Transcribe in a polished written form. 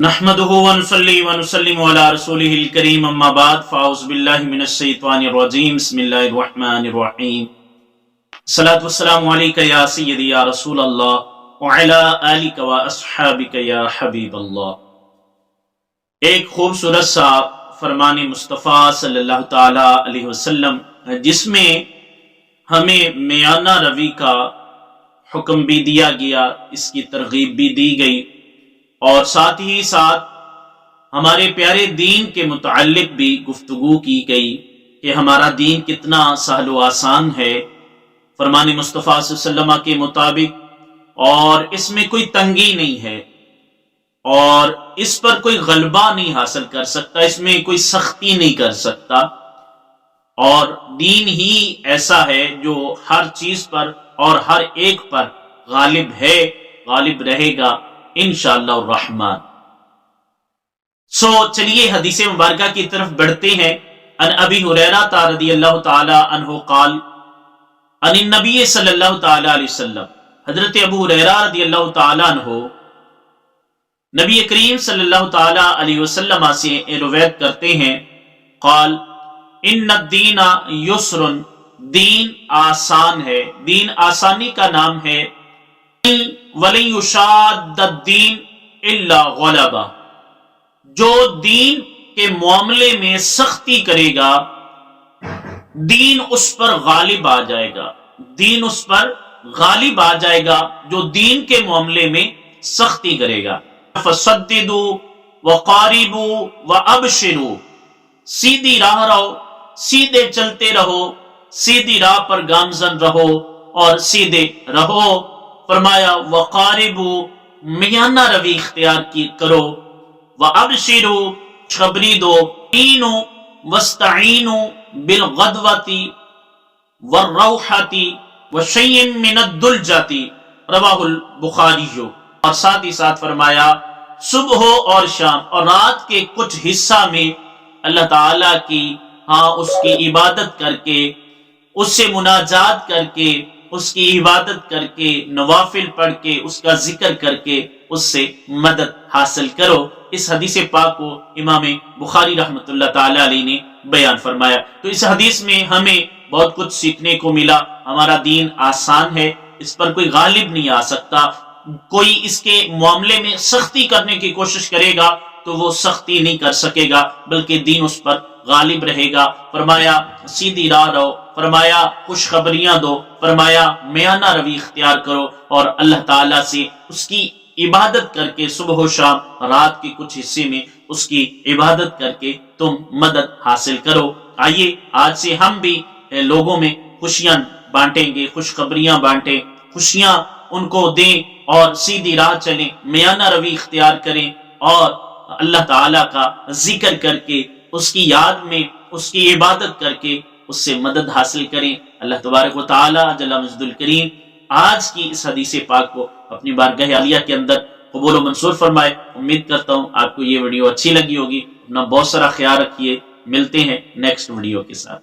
نحمده ونصلي ونسلم على رسوله الكريم اما بعد فاعوذ بالله من الشيطان الرجيم بسم الله الرحمن الرحيم الصلاة والسلام عليك يا سيدي يا رسول الله وعلى آلك واصحابك يا حبيب الله۔ ایک خوبصورت سا فرمان مصطفیٰ صلی اللہ تعالی علیہ وسلم جس میں ہمیں میانہ روی کا حکم بھی دیا گیا، اس کی ترغیب بھی دی گئی، اور ساتھ ہی ساتھ ہمارے پیارے دین کے متعلق بھی گفتگو کی گئی کہ ہمارا دین کتنا سہل و آسان ہے فرمان مصطفیٰ صلی اللہ علیہ وسلم کے مطابق، اور اس میں کوئی تنگی نہیں ہے اور اس پر کوئی غلبہ نہیں حاصل کر سکتا، اس میں کوئی سختی نہیں کر سکتا، اور دین ہی ایسا ہے جو ہر چیز پر اور ہر ایک پر غالب ہے، غالب رہے گا انشاءاللہ الرحمن۔ چلیے حدیث مبارکہ کی طرف بڑھتے ہیں۔ ان ابی ہریرہ رضی اللہ تعالی عنہ قال ان النبی صلی اللہ تعالی علیہ وسلم، حضرت ابو ہریرہ رضی اللہ تعالی عنہ نبی کریم صلی اللہ تعالی علیہ وسلم سے روایت کرتے ہیں، قال ان الدین یسر، دین آسان ہے، دین آسانی کا نام ہے، وَلَن يُشَادَّ الدِّينَ إِلَّا غَلَبَهُ، جو دین کے معاملے میں سختی کرے گا دین اس پر غالب آ جائے گا، دین اس پر غالب آ جائے گا جو دین کے معاملے میں سختی کرے گا۔ فَصَدِّدُوا وَقَارِبُوا وَأَبْشِرُوا، سیدھی راہ رہو، سیدھے چلتے رہو، سیدھی راہ پر گامزن رہو اور سیدھے رہو۔ فرمایا وقاربوا، میانہ روی اختیار کی کرو، وابشروا، خبری دو، اینوا واستعینوا بالغدوۃ والروحۃ وشیء من الدلجۃ، رواہ البخاری۔ اور ساتھ ہی ساتھ فرمایا صبح اور شام اور رات کے کچھ حصہ میں اللہ تعالی کی اس کی عبادت کر کے، اس سے مناجات کر کے، اس کی عبادت کر کے، نوافل پڑھ کے، اس کا ذکر کر کے اس سے مدد حاصل کرو۔ اس حدیث پاک کو امام بخاری رحمۃ اللہ تعالی علیہ نے بیان فرمایا۔ تو اس حدیث میں ہمیں بہت کچھ سیکھنے کو ملا۔ ہمارا دین آسان ہے، اس پر کوئی غالب نہیں آ سکتا، کوئی اس کے معاملے میں سختی کرنے کی کوشش کرے گا تو وہ سختی نہیں کر سکے گا، بلکہ دین اس پر غالب رہے گا۔ فرمایا سیدھی راہ رہو، فرمایا خوشخبریاں دو، فرمایا میانہ روی اختیار کرو، اور اللہ تعالیٰ سے اس کی عبادت کر کے صبح و شام رات کے کچھ حصے میں اس کی عبادت کر کے تم مدد حاصل کرو۔ آئیے آج سے ہم بھی لوگوں میں خوشیاں بانٹیں گے، خوشخبریاں بانٹیں، خوشیاں ان کو دیں اور سیدھی راہ چلیں، میانہ روی اختیار کریں اور اللہ تعالیٰ کا ذکر کر کے، اس کی یاد میں اس کی عبادت کر کے اس سے مدد حاصل کریں۔ اللہ تبارک و تعالی جل مجدہ الکریم آج کی اس حدیث پاک کو اپنی بارگاہ عالیہ کے اندر قبول و منظور فرمائے۔ امید کرتا ہوں آپ کو یہ ویڈیو اچھی لگی ہوگی۔ اپنا بہت سارا خیال رکھیے، ملتے ہیں نیکسٹ ویڈیو کے ساتھ۔